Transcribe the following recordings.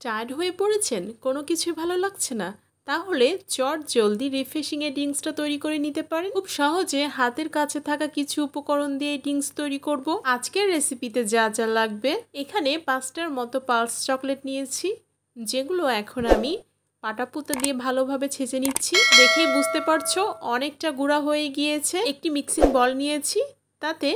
Tired হয়ে পড়েছেন, কোনো কিছুই ভালো লাগছে না, তাহলে চট জলদি রিফ্রেশিং এর ড্রিঙ্কসটা তৈরি করে নিতে পারেন। খুব সহজে হাতের কাছে থাকা কিছু উপকরণ দিয়ে ড্রিঙ্কস তৈরি করব। আজকের রেসিপিতে যা যা লাগবে, এখানে 5টার মতো পালস চকলেট নিয়েছি, যেগুলো এখন আমি পাটাপুতা দিয়ে ভালোভাবে ছেঁচে নিচ্ছি। দেখেই বুঝতে পারছো অনেকটা গুঁড়া হয়ে গিয়েছে। একটি মিক্সিং বল নিয়েছি, তাতে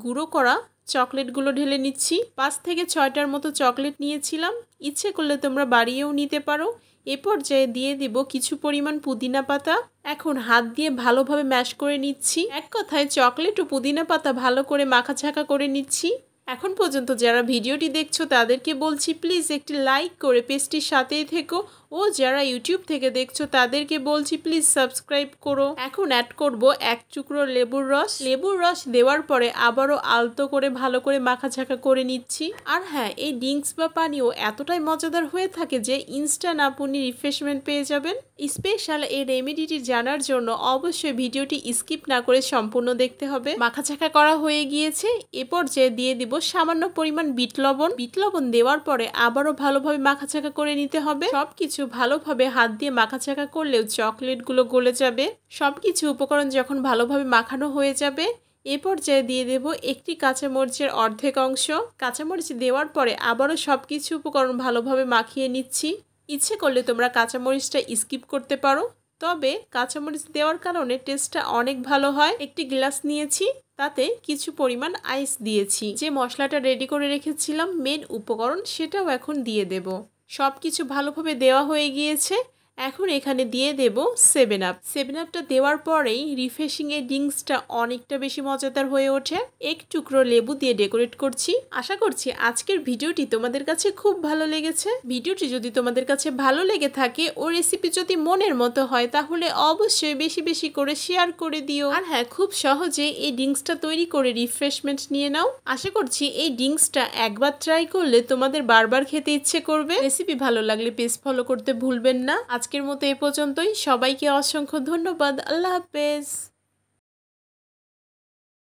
গুঁড়ো করা চকলেটগুলো ঢেলে নিচ্ছি। 5 থেকে 6টার মতো চকলেট নিয়েছিলাম, ইচ্ছে করলে তোমরা বাড়িয়েও নিতে পারো। এ পর্যায়ে দিয়ে দিব কিছু পরিমাণ পুদিনা পাতা। এখন হাত দিয়ে ভালোভাবে ম্যাশ করে নিচ্ছি। এক কথায় চকলেট ও পুদিনা পাতা ভালো করে মাখাছাকা করে নিচ্ছি। এখন পর্যন্ত যারা ভিডিওটি দেখছো তাদেরকে বলছি প্লিজ একটি লাইক করে পেজটির সাথেই থেকো, ও যারা ইউটিউব থেকে দেখছো তাদেরকে বলছি প্লিজ সাবস্ক্রাইব করো। এখন অ্যাড করব 1 টুকরো লেবুর রস। লেবুর রস দেওয়ার পরে আবারও আলতো করে ভালো করে মাখাছাকা করে নিচ্ছি। আর হ্যাঁ, এই ড্রিঙ্কস বা পানীয় এতটাই মজাদার হয়ে থাকে যে ইনস্ট্যান্ট আপনি রিফ্রেশমেন্ট পেয়ে যাবেন। স্পেশাল এই রেমেডিটি জানার জন্য অবশ্যই ভিডিওটি স্কিপ না করে সম্পূর্ণ দেখতে হবে। মাখাছাকা করা হয়ে গিয়েছে, এ পর্যায়ে দিয়ে দিব সামান্য পরিমাণ বিট লবণ। বিট লবণ দেওয়ার পরে আবারও ভালোভাবে মাখাছাকা করে নিতে হবে। সবকিছু ভালোভাবে হাত দিয়ে মাখাছাকা করলেও চকলেটগুলো গলে যাবে। সবকিছু উপকরণ যখন ভালোভাবে মাখানো হয়ে যাবে, এ পর্যায়ে দিয়ে দেব একটি কাঁচামরিচের অর্ধেক অংশ। কাঁচামরিচ দেওয়ার পরে আবারও সবকিছু উপকরণ ভালোভাবে মাখিয়ে নিচ্ছি। ইচ্ছে করলে তোমরা কাঁচামরিচটা স্কিপ করতে পারো, তবে কাঁচামরিচ দেওয়ার কারণে টেস্টটা অনেক ভালো হয়। একটি গ্লাস নিয়েছি, তাতে কিছু পরিমাণ আইস দিয়েছি। যে মশলাটা রেডি করে রেখেছিলাম মেন উপকরণ, সেটাও এখন দিয়ে দেব। সব কিছু ভালোভাবে দেওয়া হয়ে গিয়েছে। এখন এখানে দিয়ে দেব 7 আপ। 7আপটা দেওয়ার পরেই রিফ্রেশিং এর ড্রিঙ্কসটা অনেকটা বেশি মজাদার হয়ে ওঠে। এক টুকরো লেবু দিয়ে ডেকোরেট করছি। আশা করছি আজকের ভিডিওটি তোমাদের কাছে খুব ভালো লেগেছে। ভিডিওটি যদি তোমাদের কাছে ভালো লেগে থাকে ও রেসিপি যদি মনের মতো হয়, তাহলে অবশ্যই বেশি বেশি করে শেয়ার করে দিও। আর হ্যাঁ, খুব সহজে এই ড্রিঙ্কসটা তৈরি করে রিফ্রেশমেন্ট নিয়ে নাও। আশা করছি এই ড্রিঙ্কসটা একবার ট্রাই করলে তোমাদের বারবার খেতে ইচ্ছে করবে। রেসিপি ভালো লাগলে পেজ ফলো করতে ভুলবেন না। আজকের মতো এ পর্যন্তই। সবাইকে অসংখ্য ধন্যবাদ। আল্লাহ হাফেজ।